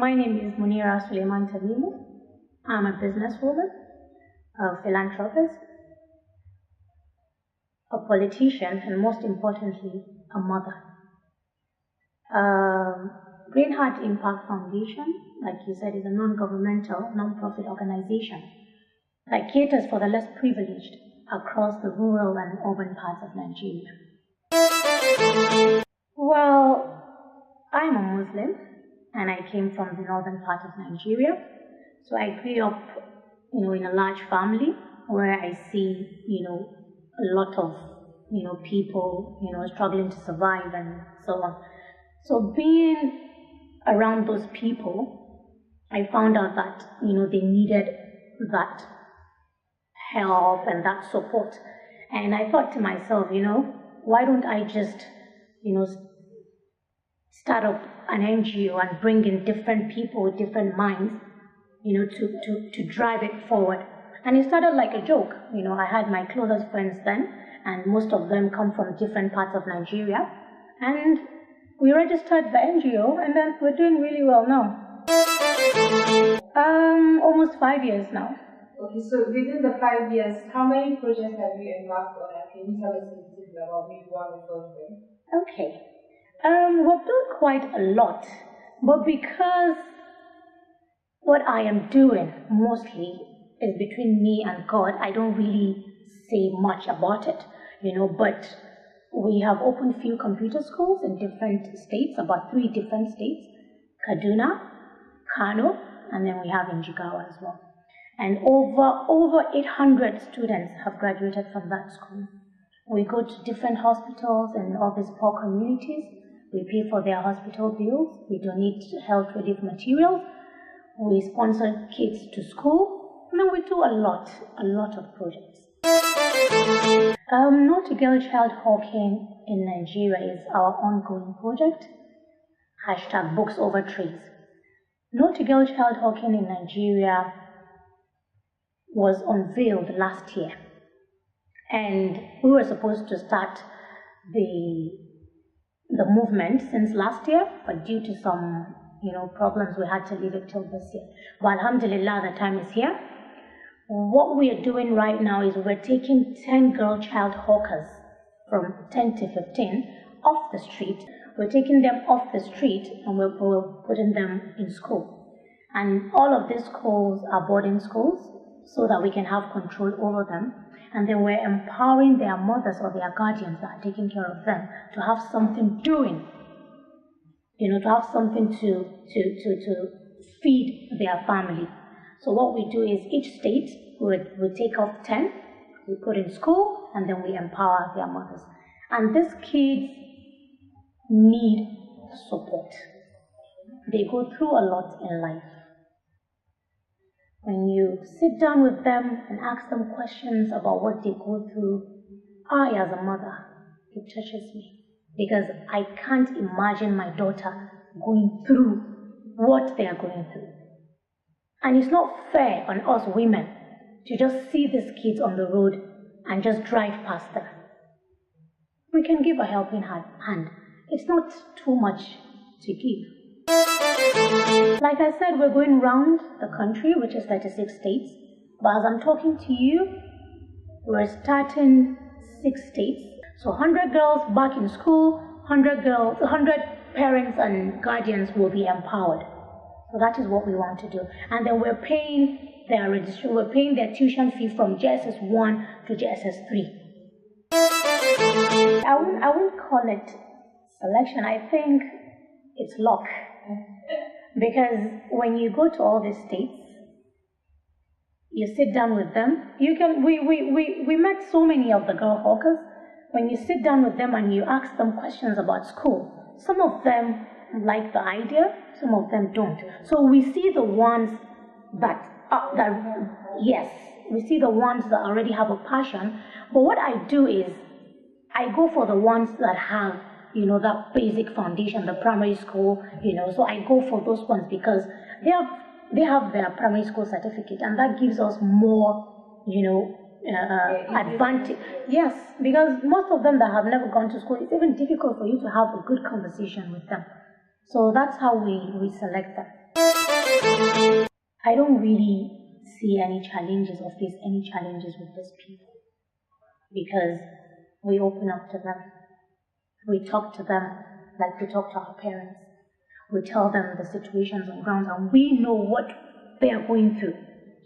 My name is Munira Suleiman Tanimu. I'm a businesswoman, a philanthropist, a politician, and most importantly, a mother. Greenheart Impact Foundation, like you said, is a non-governmental, non-profit organization that caters for the less privileged across the rural and urban parts of Nigeria. Well, I'm a Muslim and I came from the northern part of Nigeria. So I grew up, in a large family where I see, a lot of, people, struggling to survive and so on. So being around those people, I found out that, they needed that help and that support. And I thought to myself, why don't I just, start up an NGO and bring in different people with different minds, to drive it forward. And it started like a joke. I had my closest friends then, and most of them come from different parts of Nigeria. And we registered the NGO, and then we're doing really well now. Almost 5 years now. Okay, so within the 5 years, how many projects have you embarked on? Can you tell us a little bit about maybe one of those? Okay. We've done quite a lot, but because what I am doing mostly is between me and God, I don't really say much about it, but we have opened few computer schools in different states, about 3 different states, Kaduna, Kano, and then we have in Jigawa as well. And over 800 students have graduated from that school. We go to different hospitals and all these poor communities. We pay for their hospital bills. We donate health relief materials. We sponsor kids to school. And then we do a lot of projects. No to Girl Child Hawking in Nigeria is our ongoing project. #Books Over Trees. No to Girl Child Hawking in Nigeria was unveiled last year. And we were supposed to start the movement since last year, but due to some problems, we had to leave it till this year. But alhamdulillah, the time is here. What we are doing right now is we're taking 10 girl child hawkers from 10 to 15 off the street. We're taking them off the street and we're putting them in school. And all of these schools are boarding schools so that we can have control over them. And then we're empowering their mothers or their guardians that are taking care of them to have something doing, to have something to feed their family. So what we do is each state we take off 10, we put in school, and then we empower their mothers. And these kids need support. They go through a lot in life. When you sit down with them and ask them questions about what they go through, I, as a mother, it touches me. Because I can't imagine my daughter going through what they are going through. And it's not fair on us women to just see these kids on the road and just drive past them. We can give a helping hand. It's not too much to give. Like I said, we're going round the country, which is 36 states. But as I'm talking to you, we're starting 6 states. So 100 girls back in school, 100 parents and guardians will be empowered. So that is what we want to do. And then we're paying their tuition fee from JSS 1 to JSS 3. I wouldn't call it selection. I think it's luck. Because when you go to all these states, you sit down with them. We met so many of the girl hawkers. When you sit down with them and you ask them questions about school, some of them like the idea, some of them don't. So we see the ones we see the ones that already have a passion. But what I do is I go for the ones that have that basic foundation, the primary school, so I go for those ones because they have their primary school certificate, and that gives us more, advantage. Yes, because most of them that have never gone to school, it's even difficult for you to have a good conversation with them. So that's how we select them. I don't really see any challenges or face any challenges with these people because we open up to them. We talk to them like we talk to our parents. We tell them the situations on ground and we know what they are going through.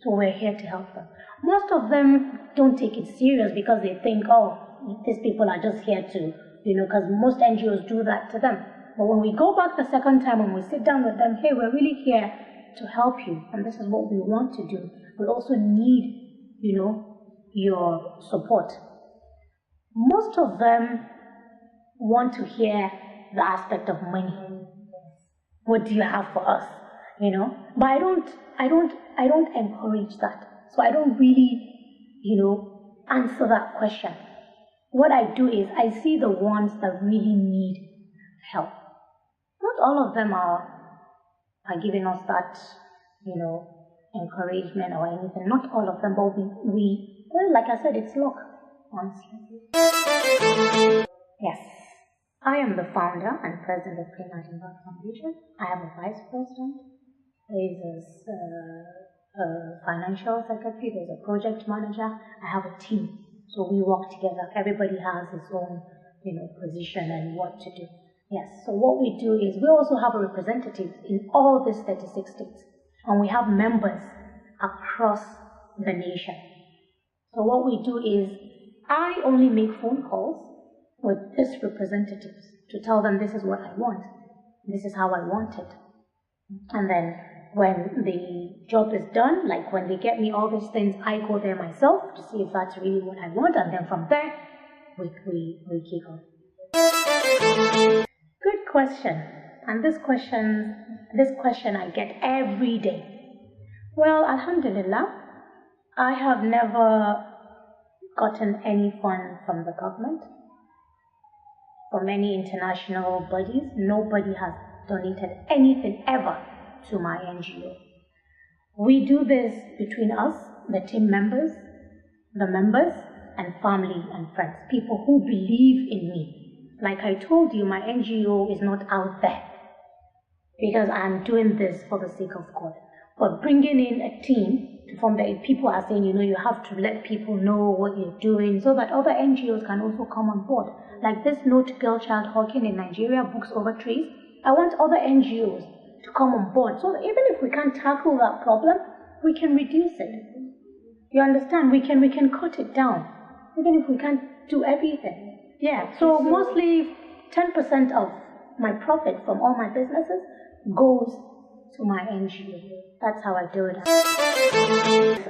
So we're here to help them. Most of them don't take it serious because they think, oh, these people are just here to, because most NGOs do that to them. But when we go back the second time and we sit down with them, hey, we're really here to help you. And this is what we want to do. We also need, your support. Most of them want to hear the aspect of money. What do you have for us? But I don't encourage that. So I don't really, answer that question. What I do is I see the ones that really need help. Not all of them are giving us that, encouragement or anything. Not all of them, but well, like I said, it's luck, honestly. Yes. I am the founder and president of Greenheart Foundation. I have a vice president. There's a financial secretary. There's a project manager. I have a team. So we work together. Everybody has his own, position and what to do. Yes. So what we do is we also have a representative in all these 36 states. And we have members across the nation. So what we do is I only make phone calls with these representatives to tell them this is what I want, this is how I want it. And then when the job is done, like when they get me all these things, I go there myself to see if that's really what I want, and then from there, we kick off. Good question. And this question I get every day. Well, Alhamdulillah, I have never gotten any fund from the government. From any international bodies, nobody has donated anything ever to my NGO. We do this between us, the team members, the members, and family and friends, people who believe in me. Like I told you, my NGO is not out there because I'm doing this for the sake of God. But bringing in a team to form that people are saying, you have to let people know what you're doing so that other NGOs can also come on board. Like this No to Girl Child Hawking in Nigeria, Books Over Trees. I want other NGOs to come on board so that even if we can't tackle that problem, we can reduce it. You understand? We can cut it down, even if we can't do everything. Yeah, so mostly 10% of my profit from all my businesses goes to my NGO. That's how I do it.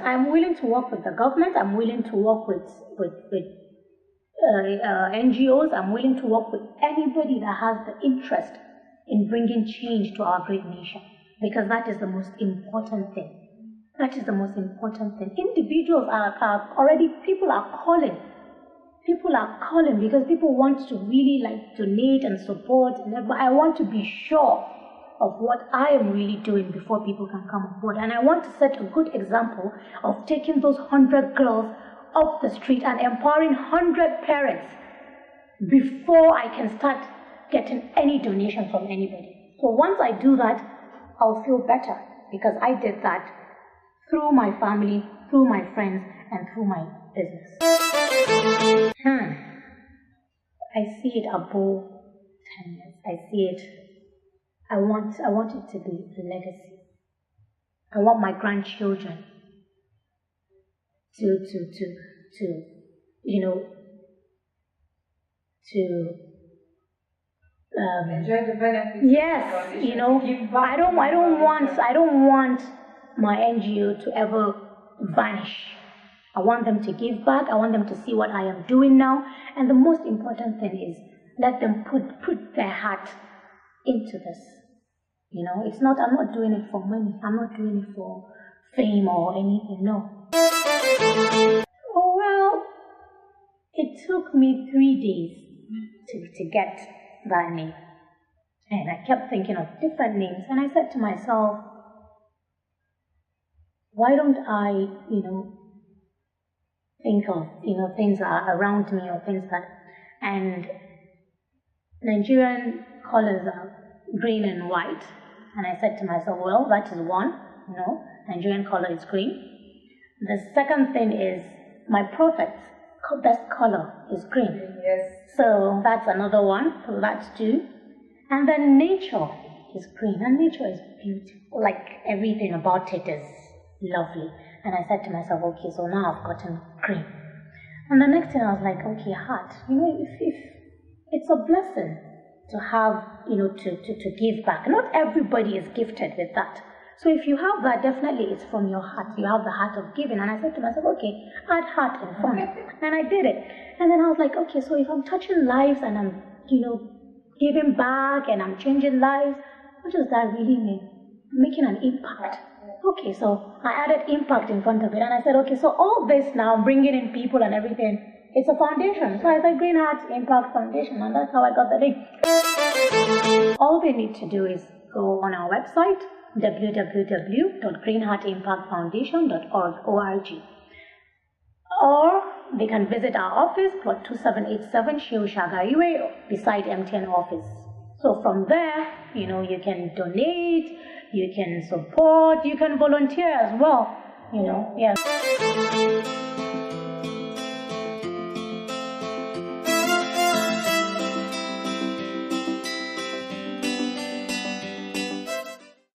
I'm willing to work with the government. I'm willing to work with NGOs. I'm willing to work with anybody that has the interest in bringing change to our great nation, because that is the most important thing. That is the most important thing. Individuals are already, people are calling. People are calling because people want to really donate and support, but I want to be sure of what I am really doing before people can come on board. And I want to set a good example of taking those 100 girls off the street and empowering 100 parents before I can start getting any donation from anybody. So once I do that, I'll feel better because I did that through my family, through my friends, and through my business. I see it above 10 years. I see it. I want it to be a legacy. I want my grandchildren to enjoy the benefits. Yes, I don't want my NGO to ever vanish. I want them to give back. I want them to see what I am doing now. And the most important thing is let them put their heart into this. I'm not doing it for money. I'm not doing it for fame or anything, no. Oh, well, it took me 3 days to get that name. And I kept thinking of different names. And I said to myself, why don't I, think of, things that are around me or things that, and Nigerian colors are green and white, And I said to myself, well, that is one, Nigerian color is green. The second thing is my prophet's best color is green. Yes. So that's another one. So that's two. And then nature is green, and nature is beautiful. Like everything about it is lovely. And I said to myself, okay, so now I've gotten green. And the next thing I was like, okay, heart. If it's a blessing to have, to give back. Not everybody is gifted with that. So if you have that, definitely it's from your heart. You have the heart of giving. And I said to myself, okay, add heart in front. And I did it. And then I was like, okay, so if I'm touching lives and I'm, giving back and I'm changing lives, what does that really mean? I'm making an impact. Okay, so I added impact in front of it. And I said, okay, so all this now, bringing in people and everything, it's a foundation. So I said Greenheart Impact Foundation. And that's how I got the name. All they need to do is go on our website, www.greenheartimpactfoundation.org. Or they can visit our office, plot 2787 Shehu Shagariwe, beside MTN office. So from there, you can donate, you can support, you can volunteer as well, yes.